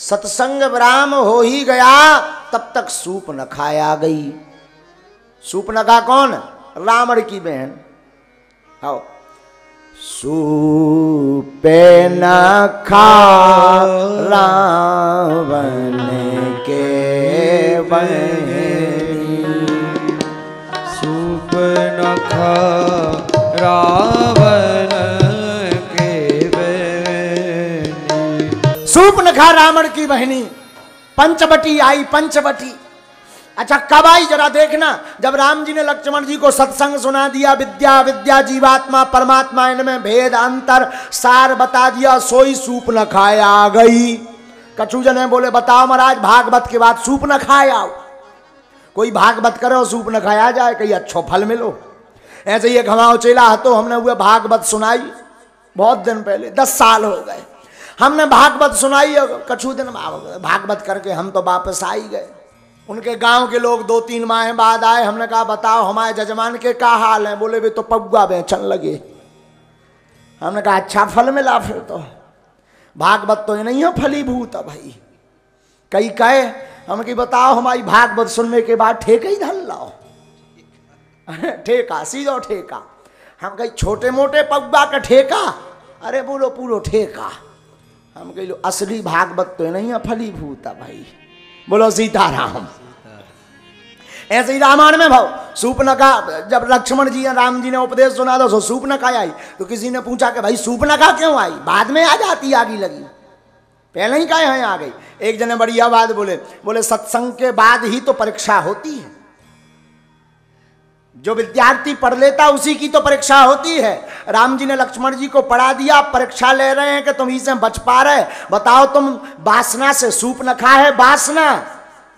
सत्संग विराम हो ही गया तब तक सूपनखा आ गई। सूपनखा कौन? रावण की बहन। आओ। सूपनखा रावण के बहनी, सूपनखा रावण के बहनी। सूपनखा रावण की बहनी पंचवटी आई। पंचवटी अच्छा कब आई जरा देखना, जब राम जी ने लक्ष्मण जी को सत्संग सुना दिया, विद्या विद्या जीवात्मा परमात्मा इनमें भेद अंतर सार बता दिया, सोई सूपनखा आ गई। कछु जने बोले बताओ महाराज भागवत के बाद सूपनखा आओ, कोई भागवत करो सूपनखा आ जाए, कहीं अच्छो फल मिलो। ऐसे ही एक हमारा चेला हतो, हमने हुए भागवत सुनाई बहुत दिन पहले, 10 साल हो गए हमने भागवत सुनाई। कछु दिन भागवत करके हम तो वापस आ ही गए। उनके गांव के लोग 2-3 माह बाद आए, हमने कहा बताओ हमारे जजमान के क्या हाल है? बोले वे तो पौवा बेचन लगे। हमने कहा अच्छा फल मिला फिर तो, भागवत तो ये नहीं है फलीभूत भाई। कई कहे हम कि बताओ हमारी भागवत सुनने के बाद ठेका ही धन लाओ। ठेका सीधो ठेका। हम कही छोटे मोटे पौवा का ठेका? अरे बोलो पूरो ठेका। हम कही लो असली भागवत तो नहीं है फलीभूत भाई। बोलो सीताराम। ऐसे ही रामायण में भाव सूपनखा, जब लक्ष्मण जी राम जी ने उपदेश सुना दो सूपनखा आई, तो किसी ने पूछा कि भाई सूपनखा क्यों आई? बाद में आ जाती आगी लगी, पहले ही कहे आ गई। एक जने बढ़िया बात बोले सत्संग के बाद ही तो परीक्षा होती है। जो विद्यार्थी पढ़ लेता उसी की तो परीक्षा होती है। राम जी ने लक्ष्मण जी को पढ़ा दिया, परीक्षा ले रहे हैं कि तुम इसे बच पा रहे। बताओ तुम वासना से, सूपनखा है वासना,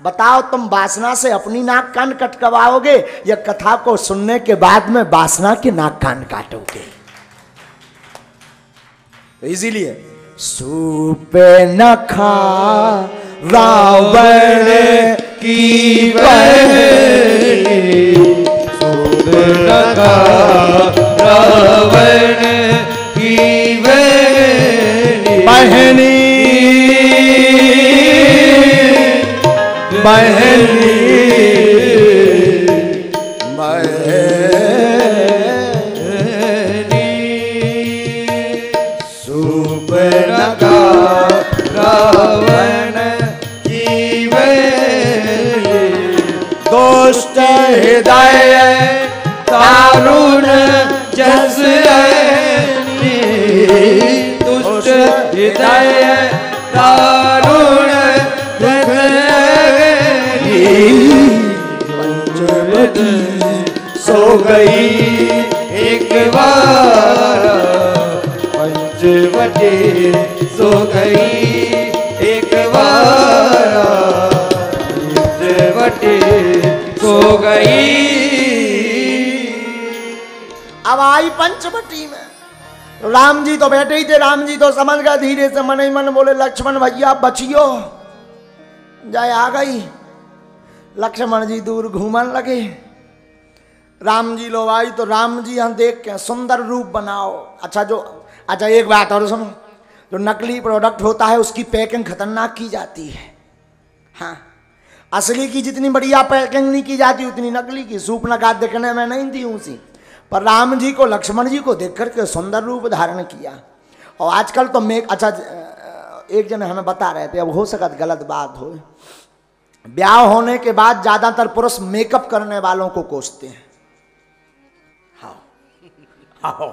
बताओ तुम वासना से अपनी नाक कान कटवाओगे या कथा को सुनने के बाद में वासना के नाक कान काटोगे? इसीलिए सूपनखा रावण की बहनी, सूपनखा रावण की बहनी, बहनी सूपनखा रावण की बहनी। दुष्ट हृदय तारुण जस दुष्ट हृदय तारुण पंचवटी सो गई एक बार, पंचवटी सो गई एक बार, पंचवटी सो गई। अब आई पंचवटी में, राम जी तो बैठे ही थे। राम जी तो समझ गए, धीरे से मन ही मन बोले लक्ष्मण भैया बचियो। जाए आ गई, लक्ष्मण जी दूर घूमने लगे। राम जी लो आई तो राम जी यहाँ देख के सुंदर रूप बनाओ। अच्छा एक बात और सुनो, जो नकली प्रोडक्ट होता है उसकी पैकिंग खतरनाक की जाती है। हाँ, असली की जितनी बढ़िया पैकिंग नहीं की जाती उतनी नकली की। सूपनखा दिखने में नहीं थी ऊँची, पर राम जी को लक्ष्मण जी को देख करके सुंदर रूप धारण किया। और आजकल तो एक जन हमें बता रहे थे, अब हो सकता गलत बात हो, ब्याह होने के बाद ज्यादातर पुरुष मेकअप करने वालों को कोसते हैं। हाँ,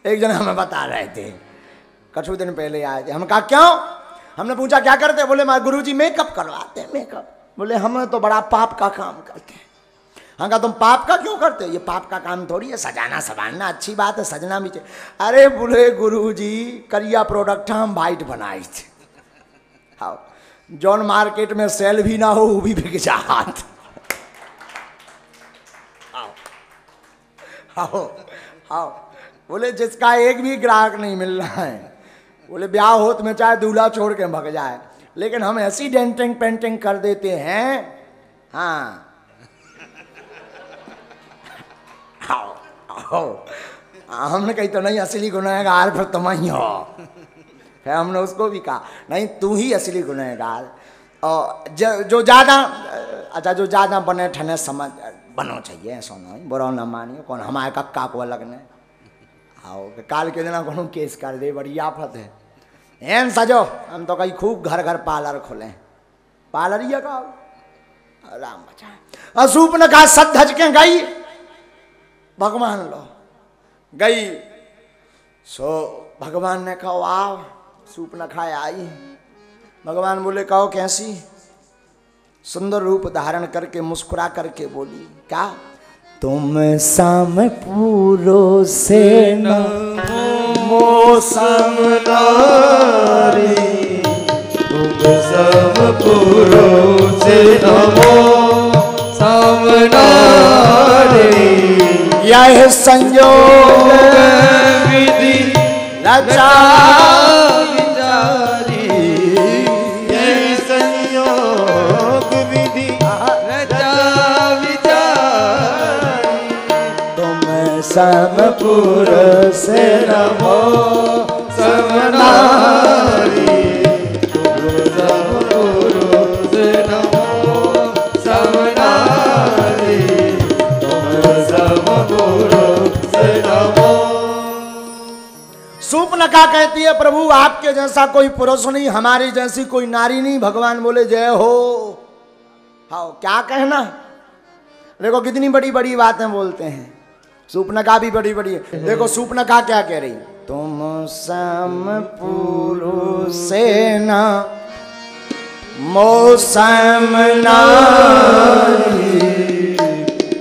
एक जन हमें बता रहे थे, कुछ दिन पहले आए थे। हम कहा क्यों? हमने पूछा क्या करते? बोले मैं गुरुजी मेकअप करवाते हैं। मेकअप? बोले हम तो बड़ा पाप का काम करते हैं। हम कहा तुम पाप का क्यों करते हो? ये पाप का काम थोड़ी है, सजाना संवारना अच्छी बात है, सजना भी चाहिए। अरे बोले गुरुजी करिया प्रोडक्ट हम वाइट बनाए थे। हाँ, जौन मार्केट में सेल भी ना हो वो भी बिक जात। हाँ, बोले जिसका एक भी ग्राहक नहीं मिल रहा है, बोले ब्याह होत में चाहे दूल्हा छोड़ के भग जाए, लेकिन हम ऐसी डेंटिंग पेंटिंग कर देते हैं। हाँ, हमने कही तो नहीं असली गुनहगार फिर तुम ही हो। फिर हमने उसको भी कहा नहीं तू ही असली गुनहगार, और जो ज़्यादा अच्छा जो ज़्यादा बने ठने समझ बनो चाहिए, ऐसा नहीं बुरा ना मानिए, कौन हमारे कक्का को अलग ने आओ काल के दिन कौन केस कर दे, बड़ी आफत है एन सजो। हम तो कहीं खूब घर घर पार्लर खोले, पार्लर ही का राम बचा। असूप ने कहा सद धज के गई भगवान लो गई, सो भगवान ने कहा वाह सूप न खाए आई। भगवान बोले कहो कैसी, सुंदर रूप धारण करके मुस्कुरा करके बोली क्या, तुम सम पूरो से न मौसम नारी, तुम सम पूरो से नमो समनारी, यह संयोग विधि रचा विचारी, यह संयोग विधि रचा विचारी, तुम सम पूरो से नमो समनारी, तुम सम पूरो से नमो समनारी, तुम सम पूरो से नमो। सूपनखा कहती है प्रभु आपके जैसा कोई पुरुष नहीं, हमारी जैसी कोई नारी नहीं। भगवान बोले जय हो। हाँ क्या कहना, देखो कितनी बड़ी बड़ी बातें बोलते हैं। सूपनखा भी बड़ी बड़ी है। देखो सूपनखा क्या कह रही, तुम सम पुरुष से न मौसम नारी,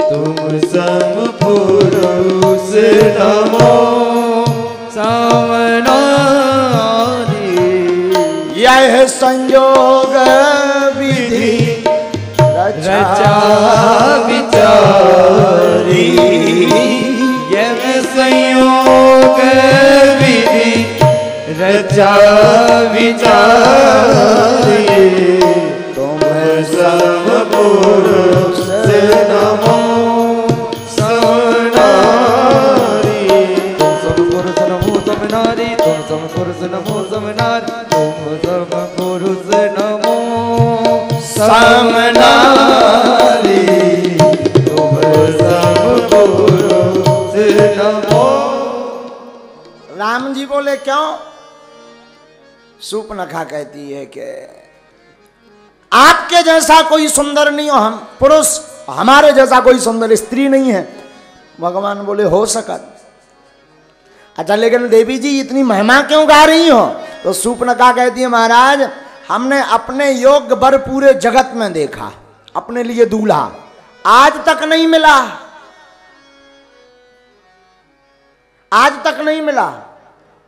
तुम सम पुरुष नमो समनारी, यह संयोग विधि रचा विचारी, यह संयोग विधि रचा विचारी, तुम सम पुरुष नमो समनारी, तुम सम पुरुष नमो समनारी, तुम सम पुरुष नमो समनारी, तुम सम पुरुष नमो समनारी, तुम सम पुरुष नमो। राम जी बोले क्यों, सूपनखा कहती है कि आपके जैसा कोई सुंदर नहीं हो हम पुरुष, हमारे जैसा कोई सुंदर स्त्री नहीं है। भगवान बोले हो सकत, अच्छा लेकिन देवी जी इतनी महिमा क्यों गा रही हो। तो सूपनखा कहती है महाराज हमने अपने योग्य वर पूरे जगत में देखा, अपने लिए दूल्हा आज तक नहीं मिला, आज तक नहीं मिला।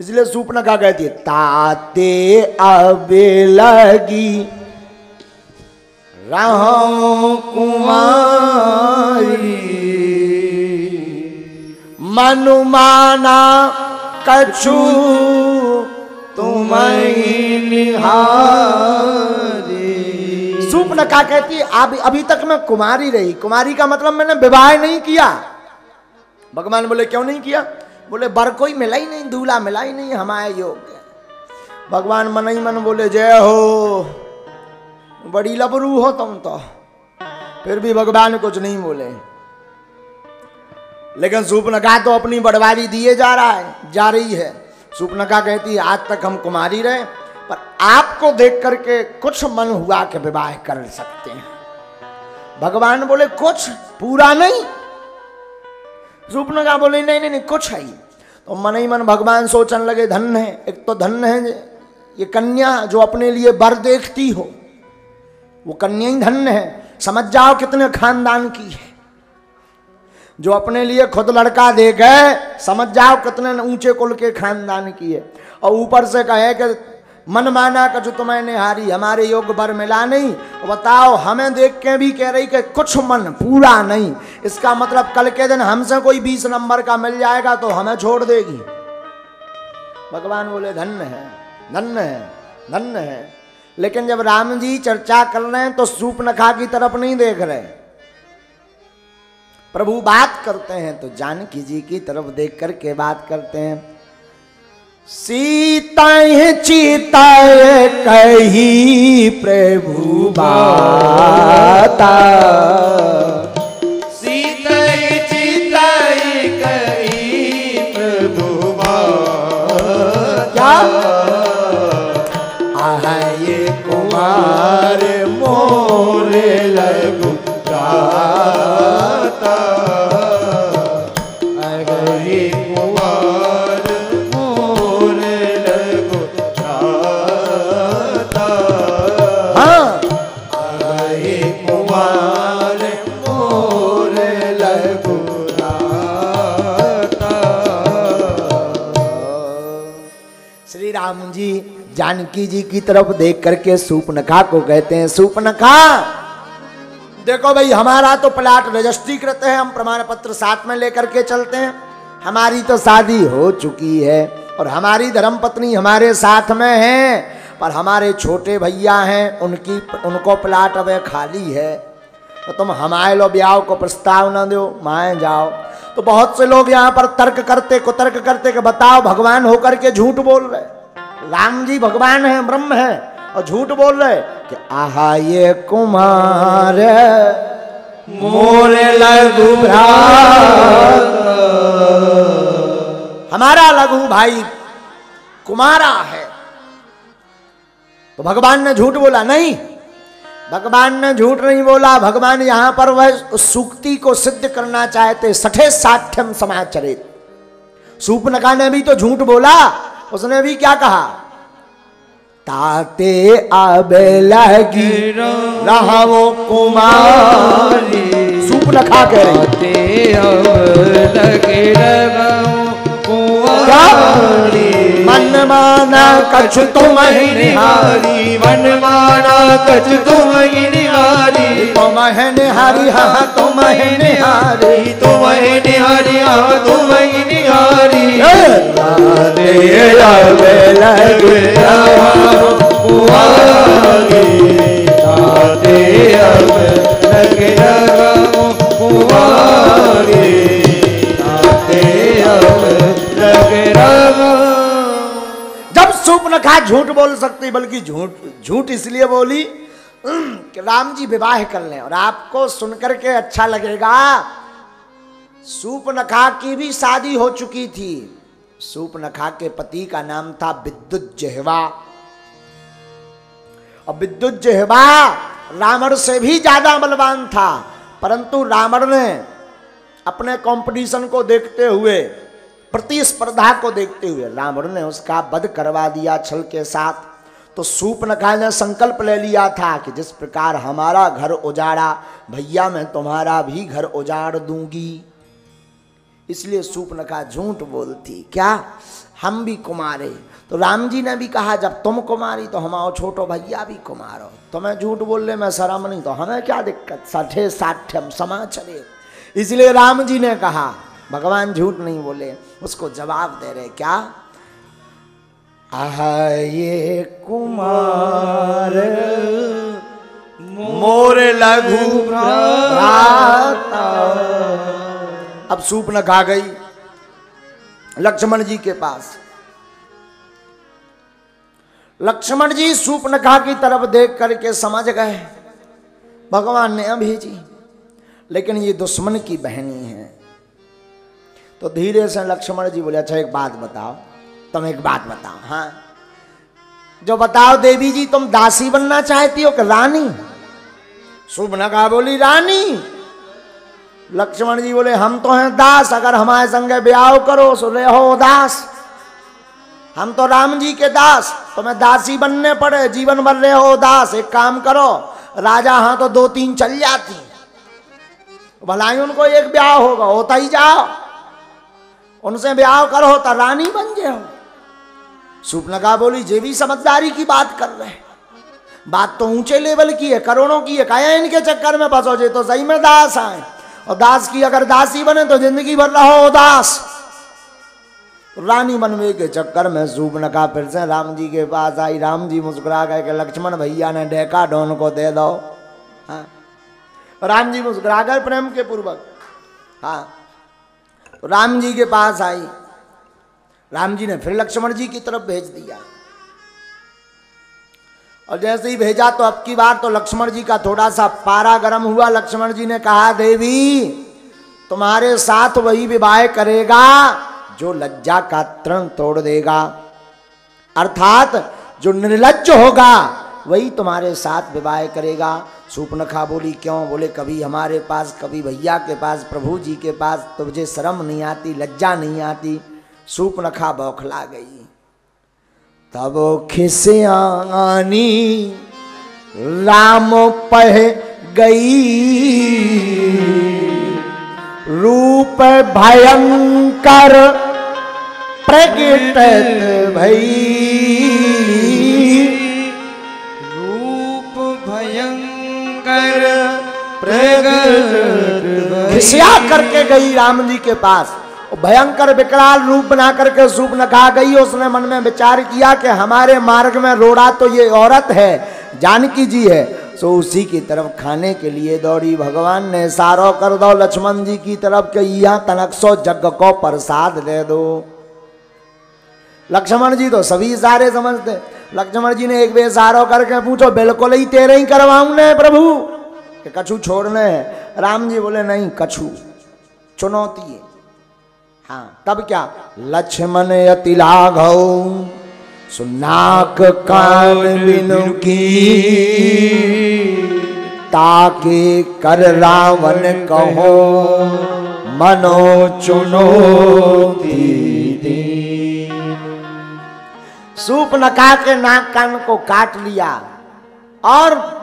इसलिए सूपनखा कहती है ताते अब लगी रहो कुमारी, मनुमाना कछु तुम्हें निहारी। सूपनखा कहती है अभी तक मैं कुमारी रही। कुमारी का मतलब मैंने विवाह नहीं किया। भगवान बोले क्यों नहीं किया, बोले वर कोई मिला ही नहीं, दूल्हा मिला ही नहीं हमारे योग्य। भगवान मन ही मन बोले जय हो, बड़ी लबरू हो तुम तो। फिर भी भगवान कुछ नहीं बोले, लेकिन सूपनखा तो अपनी बड़वारी दिए जा रही है। सूपनखा कहती है आज तक हम कुमारी रहे, पर आपको देख करके कुछ मन हुआ कि विवाह कर सकते हैं। भगवान बोले कुछ पूरा नहीं। सूपनखा बोले नहीं नहीं कुछ है। तो मन ही मन भगवान सोचने लगे धन्य है, एक तो धन्य है ये कन्या जो अपने लिए वर देखती हो, वो कन्या ही धन्य है। समझ जाओ कितने खानदान की है, जो अपने लिए खुद लड़का दे गए, समझ जाओ कितने ऊंचे कुल के खानदान की है। और ऊपर से कहे कि मन माना का जो तुम्हें निहारी, हमारे योग्य वर मिला नहीं। बताओ हमें देख के भी कह रही कि कुछ मन पूरा नहीं। इसका मतलब कल के दिन हमसे कोई 20 नंबर का मिल जाएगा तो हमें छोड़ देगी। भगवान बोले धन्य है धन्य है धन्य है। लेकिन जब राम जी चर्चा कर रहे हैं तो सूपनखा की तरफ नहीं देख रहे। प्रभु बात करते हैं तो जानकी जी की तरफ देख करके बात करते हैं। सीता चिताए कही प्रभु बाता, सीता चिताए कही प्रभु बाता, आये कुमार मोरे लगु राता, आये कुमार मोरे लगु राता, हाँ आये कुमार मोरे लगु राता। श्री राम जी जानकी जी की तरफ देख करके सूपनखा को कहते हैं, सूपनखा देखो भाई, हमारा तो प्लाट रजिस्ट्रीकृत है, हम प्रमाण पत्र साथ में लेकर के चलते हैं, हमारी तो शादी हो चुकी है और हमारी धर्मपत्नी हमारे साथ में है, पर हमारे छोटे भैया हैं, उनको प्लाट अब खाली है, तो तुम हमारे लो ब्याह को प्रस्ताव न दो, माए जाओ। तो बहुत से लोग यहाँ पर तर्क करते कुतर्क करते कि बताओ भगवान होकर के झूठ बोल रहे, राम जी भगवान है, ब्रह्म है, और झूठ बोल रहे कि आहा ये कुमार मोरे लघु भ्रात, हमारा लघु भाई कुमारा है। तो भगवान ने झूठ बोला? नहीं, भगवान ने झूठ नहीं बोला। भगवान यहां पर वह सूक्ति को सिद्ध करना चाहते, सठे साठ्यम समाचरित। सूपनखा ने भी तो झूठ बोला, उसने भी क्या कहा? ताते आबे लगी रहो कुमारी, सूपनखा कह रही ताते अब लगे रहो कुमारी, मन माना कछु तुम ही निहारी, मन माना कछु तुम ही निहारी, तुम है निहारी हाँ तुम है निहारी, तुम ही निहारी हाँ तुम ही निहारी, ताते आबे लगी रहो कुमारी, ताते अब लगे रहो कुमारी, ताते अब लगे रहो। जब सूपनखा झूठ बोल सकती, बल्कि झूठ इसलिए बोली कि राम जी विवाह कर लें और आपको सुनकर के अच्छा लगेगा, सूपनखा की भी शादी हो चुकी थी। सूपनखा के पति का नाम था विद्युज्जिह्वा, और विद्युज्जिह्वा रावण से भी ज्यादा बलवान था, परंतु रावण ने अपने कंपटीशन को देखते हुए, प्रतिस्पर्धा को देखते हुए रावण ने उसका वध करवा दिया छल के साथ। तो सूपनखा ने संकल्प ले लिया था कि जिस प्रकार हमारा घर उजाड़ा, भैया मैं तुम्हारा भी घर उजाड़ दूंगी। इसलिए सूपनखा झूठ बोलती, क्या हम भी कुमारे। तो राम जी ने भी कहा जब तुम कुमारी तो हमारा छोटो भैया भी कुमार हो, तुम्हें झूठ बोलने में शर्म नहीं तो हमें क्या दिक्कत, सठे साठ्यम समाचरे। इसलिए राम जी ने कहा, भगवान झूठ नहीं बोले, उसको जवाब दे रहे क्या? आहा ये कुमार मोरे लघु भ्राता। अब सूपनखा गई लक्ष्मण जी के पास। लक्ष्मण जी सूपनखा की तरफ देख करके समझ गए भगवान ने भेजी, लेकिन ये दुश्मन की बहनी है। तो धीरे से लक्ष्मण जी बोले, अच्छा एक बात बताओ, तुम एक बात बताओ, हाँ जो बताओ देवी जी, तुम दासी बनना चाहती हो कि रानी? सूपनखा बोली रानी। लक्ष्मण जी बोले हम तो हैं दास, अगर हमारे संगे ब्याह करो सो रहो दास, हम तो राम जी के दास, तुम्हें दासी बनने पड़े, जीवन भर रहो दास। एक काम करो, राजा हाँ तो 2-3 चल जाती, भलाई उनको एक ब्याह होगा, होता ही जाओ, उनसे ब्याह करो तो रानी बन जाओ। सूपनखा बोली ये भी समझदारी की बात कर रहे, बात तो ऊंचे लेवल की है, करोड़ों की है, काया इनके चक्कर में फंसोजे तो सही में दास आए, और दास की अगर दासी बने तो जिंदगी भर रहो दास। रानी बनवे के चक्कर में सूपनखा फिर से राम जी के पास आई। राम जी मुस्कुरा गए कि लक्ष्मण भैया ने डेका डॉन को दे दो। हाँ, राम जी मुस्कुरा गए प्रेम के पूर्वक। हाँ, राम जी के पास आई राम जी ने फिर लक्ष्मण जी की तरफ भेज दिया। और जैसे ही भेजा तो अब की बार तो लक्ष्मण जी का थोड़ा सा पारा गर्म हुआ। लक्ष्मण जी ने कहा, देवी तुम्हारे साथ वही विवाह करेगा जो लज्जा का तृण तोड़ देगा, अर्थात जो निर्लज्ज होगा वही तुम्हारे साथ विवाह करेगा। शूर्पणखा बोली, क्यों? बोले, कभी हमारे पास, कभी भैया के पास, प्रभु जी के पास, तुझे शर्म नहीं आती, लज्जा नहीं आती। शूर्पणखा बौखला गई। तब खिसियानी राम पह गई, रूप भयंकर प्रकट भई, रूप भयंकर प्रकट खिसिया करके गई राम जी के पास। भयंकर विकराल रूप बना करके शूर्पणखा गई। उसने मन में विचार किया कि हमारे मार्ग में रोड़ा तो ये औरत है, जानकी जी है। सो उसी की तरफ खाने के लिए दौड़ी। भगवान ने इशारा कर दो लक्ष्मण जी की तरफ कि यहाँ तनक सो जग को प्रसाद दे दो। लक्ष्मण जी तो सभी इशारे समझते। लक्ष्मण जी ने एक बे इशारा करके पूछो, बिल्कुल ही तेरे ही करवाऊं ने प्रभु, कि कछु छोड़ने हैं? राम जी बोले, नहीं, कछु चुनौती है। हाँ, तब क्या? लक्ष्मण अति लाघव सुनाक कान बिनु की, ताके कर रावण कहो मनो चुनौती दी। शूर्पणखा के नाक कान को काट लिया और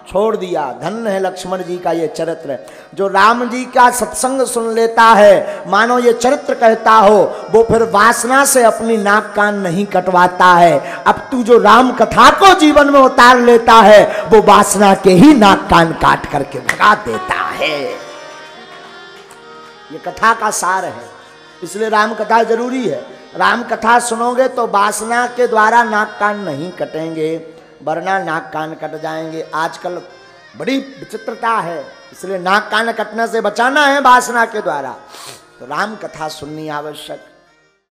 छोड़ दिया। धन्य है लक्ष्मण जी का ये चरित्र, जो राम जी का सत्संग सुन लेता है, मानो ये चरित्र कहता हो, वो फिर वासना से अपनी नाक कान नहीं कटवाता है। अब तू जो राम कथा को जीवन में उतार लेता है, वो वासना के ही नाक कान काट करके भगा देता है। ये कथा का सार है, इसलिए राम कथा जरूरी है। राम कथा सुनोगे तो वासना के द्वारा नाक कान नहीं कटेंगे, वरना नाक कान कट जाएंगे। आजकल बड़ी विचित्रता है, इसलिए नाक कान कटने से बचाना है वासना के द्वारा। तो राम कथा सुननी आवश्यक।